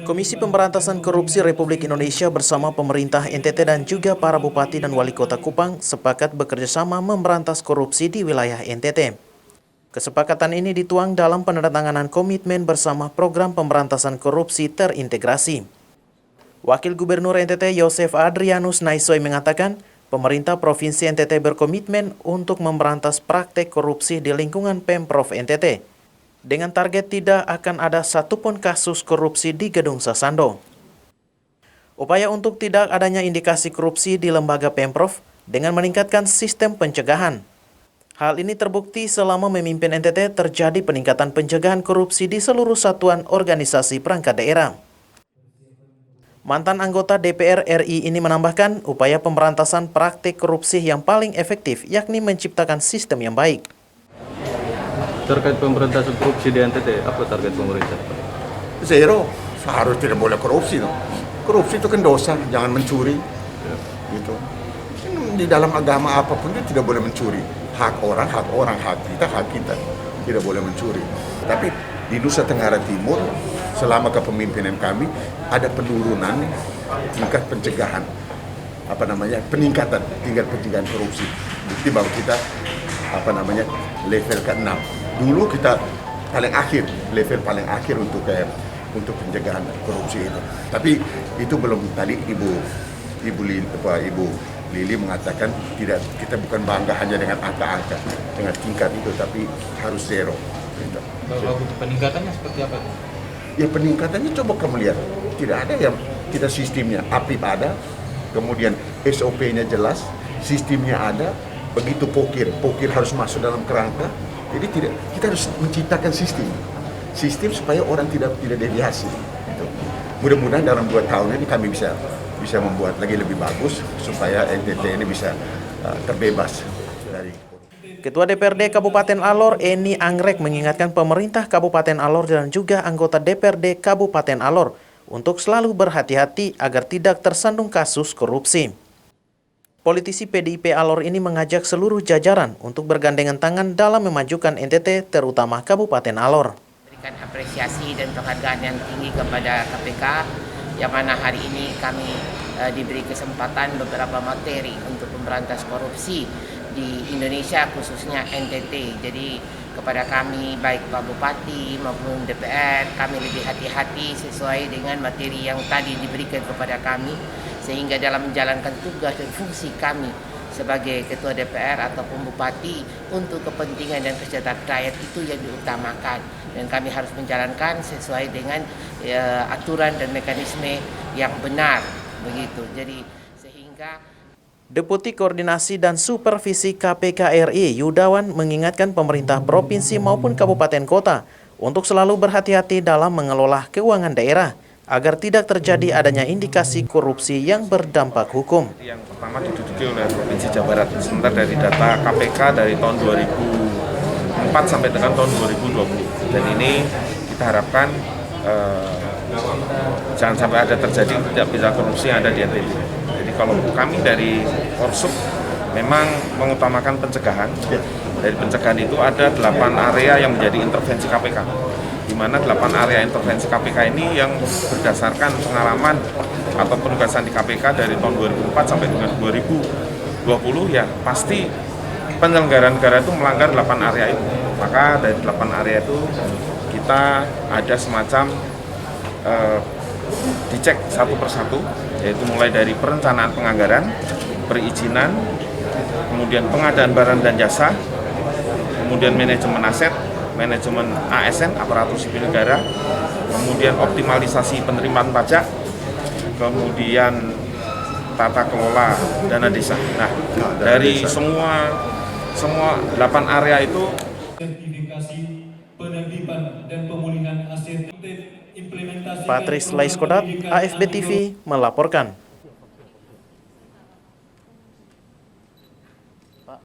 Komisi Pemberantasan Korupsi Republik Indonesia bersama pemerintah NTT dan juga para bupati dan wali kota Kupang sepakat bekerjasama memberantas korupsi di wilayah NTT. Kesepakatan ini dituang dalam penandatanganan komitmen bersama program pemberantasan korupsi terintegrasi. Wakil Gubernur NTT Yosef Adrianus Naisoy mengatakan, pemerintah Provinsi NTT berkomitmen untuk memberantas praktek korupsi di lingkungan Pemprov NTT. Dengan target tidak akan ada satupun kasus korupsi di Gedung Sasando. Upaya untuk tidak adanya indikasi korupsi di lembaga Pemprov dengan meningkatkan sistem pencegahan. Hal ini terbukti selama memimpin NTT terjadi peningkatan pencegahan korupsi di seluruh satuan organisasi perangkat daerah. Mantan anggota DPR RI ini menambahkan upaya pemberantasan praktik korupsi yang paling efektif yakni menciptakan sistem yang baik. Terkait pemberantasan korupsi di NTT, apa target pemerintah? Zero, harus tidak boleh korupsi. No? Korupsi itu kan dosa, jangan mencuri. Gitu. Di dalam agama apapun itu tidak boleh mencuri. Hak orang, hak kita, tidak boleh mencuri. Tapi di Nusa Tenggara Timur, selama kepemimpinan kami, ada penurunan tingkat pencegahan. Peningkatan tingkat pencegahan korupsi. Bukti bahwa kita level ke-6. Dulu kita level paling akhir untuk pencegahan korupsi itu. Tapi itu belum, tadi Ibu Lili mengatakan tidak, kita bukan bangga hanya dengan angka-angka, dengan tingkat itu, tapi harus zero. Gitu. Kalau peningkatannya seperti apa? Ya peningkatannya coba kamu lihat, tidak ada yang tidak sistemnya, APIP ada, kemudian SOP-nya jelas, sistemnya ada, begitu pokir harus masuk dalam kerangka. Jadi kita harus menciptakan sistem supaya orang tidak deviasi. Gitu. Mudah-mudahan dalam 2 tahun ini kami bisa membuat lagi lebih bagus supaya NTT ini bisa terbebas dari. Ketua DPRD Kabupaten Alor Eni Anggrek mengingatkan pemerintah Kabupaten Alor dan juga anggota DPRD Kabupaten Alor untuk selalu berhati-hati agar tidak tersandung kasus korupsi. Politisi PDIP Alor ini mengajak seluruh jajaran untuk bergandengan tangan dalam memajukan NTT, terutama Kabupaten Alor. Berikan apresiasi dan penghargaan yang tinggi kepada KPK, yang mana hari ini kami diberi kesempatan beberapa materi untuk memberantas korupsi di Indonesia, khususnya NTT. Jadi kepada kami, baik Pak Bupati maupun DPR, kami lebih hati-hati sesuai dengan materi yang tadi diberikan kepada kami, sehingga dalam menjalankan tugas dan fungsi kami sebagai Ketua DPR ataupun Bupati untuk kepentingan dan kesejahteraan rakyat itu yang diutamakan, dan kami harus menjalankan sesuai dengan aturan dan mekanisme yang benar begitu. Jadi sehingga Deputi Koordinasi dan Supervisi KPK RI Yudawan mengingatkan pemerintah provinsi maupun kabupaten kota untuk selalu berhati-hati dalam mengelola keuangan daerah agar tidak terjadi adanya indikasi korupsi yang berdampak hukum. Yang pertama diduduki oleh Provinsi Jawa Barat. Sementara dari data KPK dari tahun 2004 sampai dengan tahun 2020. Dan ini kita harapkan jangan sampai ada terjadi tidak bisa korupsi yang ada di NTT. Jadi kalau kami dari Korsup memang mengutamakan pencegahan. Dari pencegahan itu ada 8 area yang menjadi intervensi KPK. Di mana 8 area intervensi KPK ini yang berdasarkan pengalaman atau penugasan di KPK dari tahun 2004 sampai dengan 2020, ya pasti penyelenggaraan negara itu melanggar 8 area itu. Maka dari 8 area itu kita ada semacam dicek satu persatu, yaitu mulai dari perencanaan penganggaran, perizinan, kemudian pengadaan barang dan jasa, kemudian manajemen aset, manajemen ASN, aparatur sipil negara, kemudian optimalisasi penerimaan pajak, kemudian tata kelola dana desa. Nah, dari semua 8 area itu, sertifikasi penerbitan dan pemulihan aset implementasi Patris Laiskodat, AFB TV melaporkan.